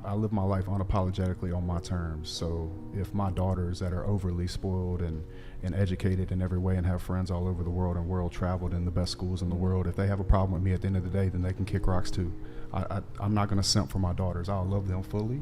I live my life unapologetically on my terms. So if my daughters that are overly spoiled and educated in every way and have friends all over the world and world traveled in the best schools in the world, if they have a problem with me at the end of the day, then they can kick rocks too. I'm not going to simp for my daughters. I'll love them fully.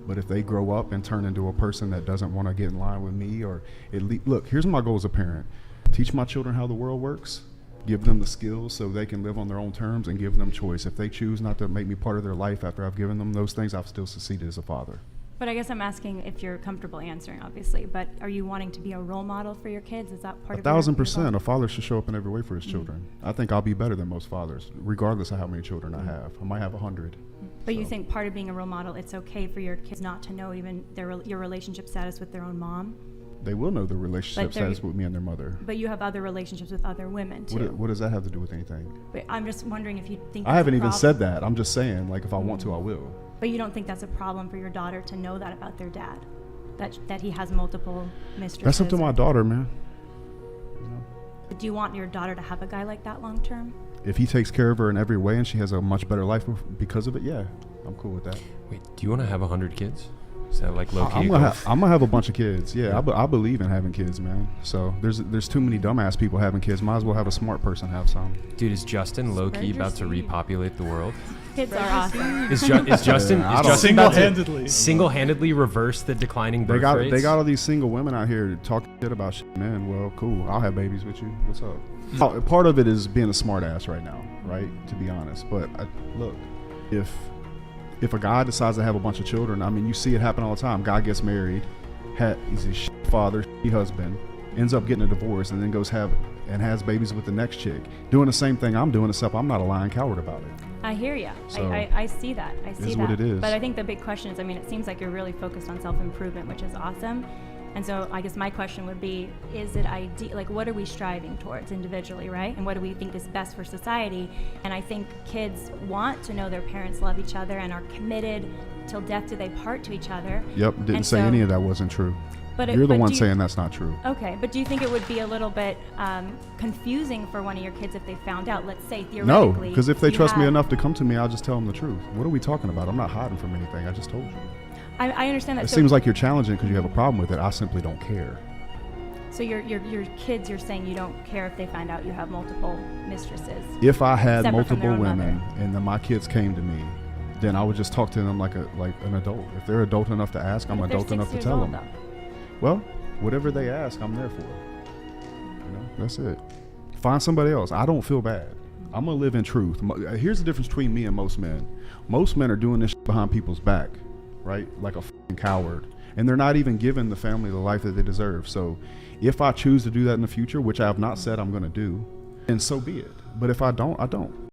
But if they grow up and turn into a person that doesn't want to get in line with me, or look, here's my goal as a parent: teach my children how the world works, give them the skills so they can live on their own terms, and give them choice. If they choose not to make me part of their life after I've given them those things, I've still succeeded as a father. But I guess I'm asking if you're comfortable answering, obviously, but are you wanting to be a role model for your kids? Is that part of your 1,000%. A father should show up in every way for his children. I think I'll be better than most fathers, regardless of how many children I have. I might have 100. But you think part of being a role model, it's okay for your kids not to know even your relationship status with their own mom? They will know the relationship status with me and their mother. But you have other relationships with other women too. What does that have to do with anything? But I'm just wondering if you think I haven't even said that. I'm just saying, like, if I want to, I will. But you don't think that's a problem for your daughter to know that about their dad? That he has multiple mistresses? That's up to my daughter, man. But do you want your daughter to have a guy like that long term? If he takes care of her in every way and she has a much better life because of it, yeah, I'm cool with that. Wait, do you want to have 100 kids? Is that like low key? I'm gonna have a bunch of kids. Yeah, I believe in having kids, man. So there's too many dumbass people having kids. Might as well have a smart person have some. Dude, is Justin low key about to repopulate the world? Kids are awesome. Is Justin Single-handedly single-handedly reverse the declining birth rates? They got all these single women out here talking shit about shit, man. Well, cool. I'll have babies with you. What's up? Part of it is being a smart ass right now, right? To be honest, but look, if a guy decides to have a bunch of children, I mean, you see it happen all the time. Guy gets married, he's a shit father, shit husband, ends up getting a divorce, and then goes has babies with the next chick, doing the same thing I'm doing, except I'm not a lying coward about it. I hear you. So, I see that. I see that. What it is. But I think the big question is, I mean, it seems like you're really focused on self-improvement, which is awesome. And so I guess my question would be, is it ideal? Like, what are we striving towards individually, right? And what do we think is best for society? And I think kids want to know their parents love each other and are committed till death do they part to each other. Yep, didn't say any of that wasn't true. But You're the one saying that's not true. Okay, but do you think it would be a little bit confusing for one of your kids if they found out, let's say theoretically? No, because if they trust me enough to come to me, I'll just tell them the truth. What are we talking about? I'm not hiding from anything. I just told you. I understand that. It seems like you're challenging because you have a problem with it. I simply don't care. So your kids, you're saying you don't care if they find out you have multiple mistresses? If I had multiple women and then my kids came to me, then I would just talk to them like an adult. If they're adult enough to ask, I'm adult enough to tell them. Though? Well, whatever they ask, I'm there for. That's it. Find somebody else. I don't feel bad. I'm gonna live in truth. Here's the difference between me and most men. Most men are doing this shit behind people's back, right? Like a fucking coward. And they're not even giving the family the life that they deserve. So if I choose to do that in the future, which I have not said I'm gonna do, then so be it. But if I don't, I don't.